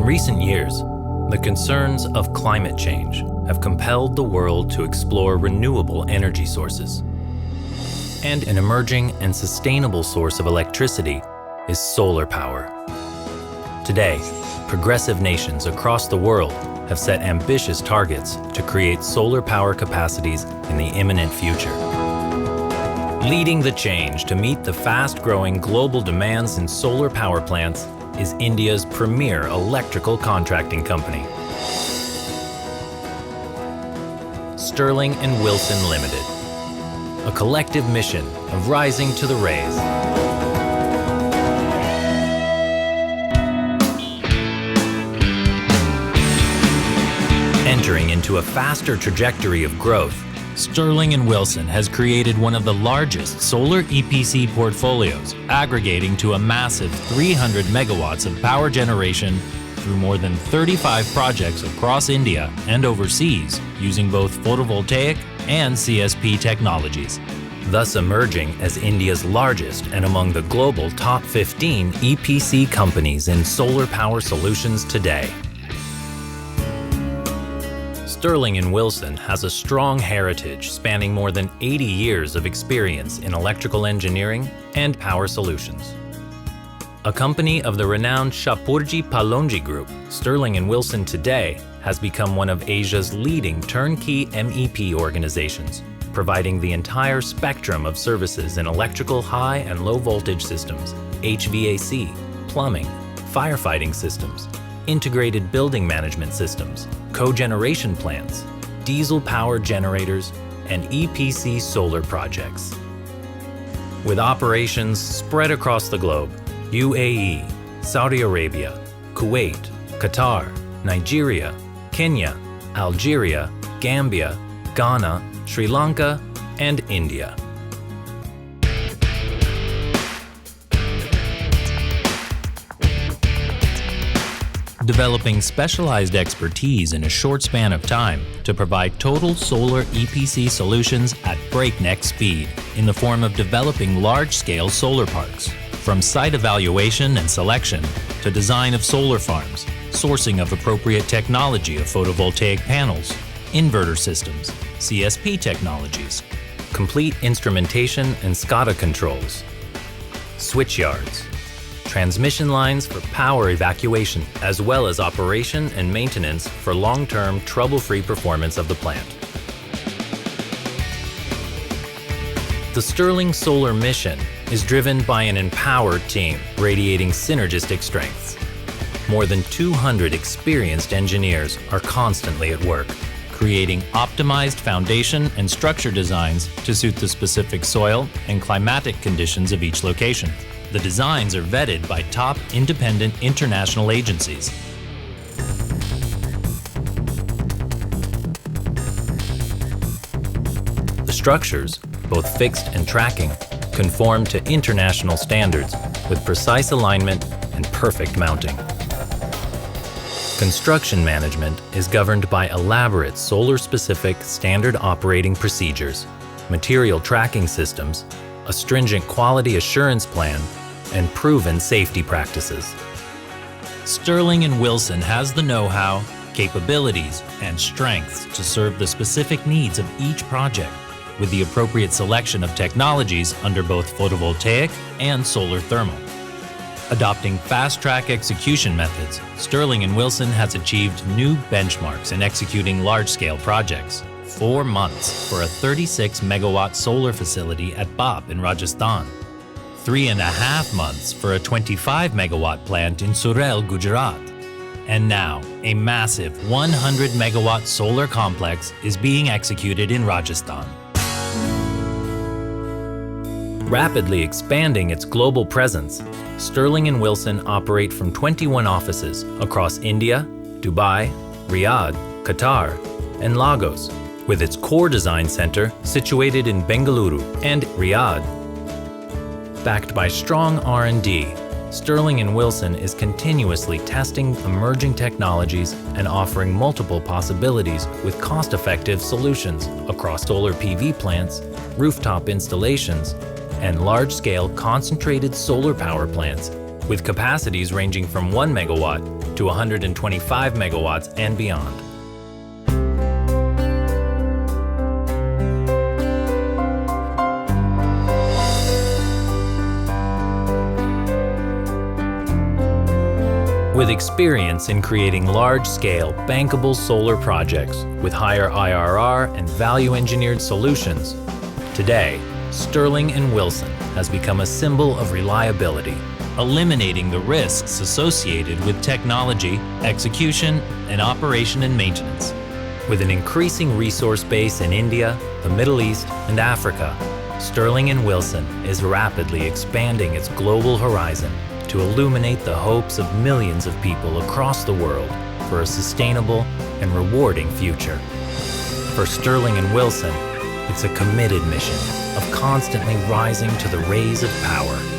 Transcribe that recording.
recent years, the concerns of climate change have compelled the world to explore renewable energy sources. And an emerging and sustainable source of electricity is solar power. Today, progressive nations across the world have set ambitious targets to create solar power capacities in the imminent future. Leading the change to meet the fast-growing global demands in solar power plants is India's premier electrical contracting company, Sterling and Wilson Limited, a collective mission of rising to the raise. Entering into a faster trajectory of growth, Sterling and Wilson has created one of the largest solar EPC portfolios, aggregating to a massive 300 megawatts of power generation through more than 35 projects across India and overseas, using both photovoltaic and CSP technologies, thus emerging as India's largest and among the global top 15 EPC companies in solar power solutions today. Sterling and Wilson has a strong heritage spanning more than 80 years of experience in electrical engineering and power solutions. A company of the renowned Shapoorji Pallonji Group, Sterling and Wilson today has become one of Asia's leading turnkey MEP organizations, providing the entire spectrum of services in electrical high and low voltage systems, HVAC, plumbing, firefighting systems, integrated building management systems, cogeneration plants, diesel power generators, and EPC solar projects. With operations spread across the globe, UAE, Saudi Arabia, Kuwait, Qatar, Nigeria, Kenya, Algeria, Gambia, Ghana, Sri Lanka, and India. Developing specialized expertise in a short span of time to provide total solar EPC solutions at breakneck speed in the form of developing large-scale solar parks, from site evaluation and selection to design of solar farms, sourcing of appropriate technology of photovoltaic panels, inverter systems, CSP technologies, complete instrumentation and SCADA controls, switch yards, transmission lines for power evacuation, as well as operation and maintenance for long-term trouble-free performance of the plant. The Sterling Solar mission is driven by an empowered team radiating synergistic strengths. More than 200 experienced engineers are constantly at work, creating optimized foundation and structure designs to suit the specific soil and climatic conditions of each location. The designs are vetted by top independent international agencies. The structures, both fixed and tracking, conform to international standards with precise alignment and perfect mounting. Construction management is governed by elaborate solar-specific standard operating procedures, material tracking systems, a stringent quality assurance plan, and proven safety practices. Sterling and Wilson has the know-how, capabilities, and strengths to serve the specific needs of each project, with the appropriate selection of technologies under both photovoltaic and solar thermal. Adopting fast-track execution methods, Sterling and Wilson has achieved new benchmarks in executing large-scale projects. 4 months for a 36-megawatt solar facility at Bap in Rajasthan. 3.5 months for a 25-megawatt plant in Surel, Gujarat. And now, a massive 100-megawatt solar complex is being executed in Rajasthan. Rapidly expanding its global presence, Sterling and Wilson operate from 21 offices across India, Dubai, Riyadh, Qatar, and Lagos, with its core design center situated in Bengaluru and Riyadh. Backed by strong R&D, Sterling and Wilson is continuously testing emerging technologies and offering multiple possibilities with cost-effective solutions across solar PV plants, rooftop installations, and large-scale concentrated solar power plants with capacities ranging from 1 megawatt to 125 megawatts and beyond. With experience in creating large-scale, bankable solar projects with higher IRR and value-engineered solutions, today, Sterling & Wilson has become a symbol of reliability, eliminating the risks associated with technology, execution, and operation and maintenance. With an increasing resource base in India, the Middle East, and Africa, Sterling & Wilson is rapidly expanding its global horizon to illuminate the hopes of millions of people across the world for a sustainable and rewarding future. For Sterling & Wilson, it's a committed mission of constantly rising to the rays of power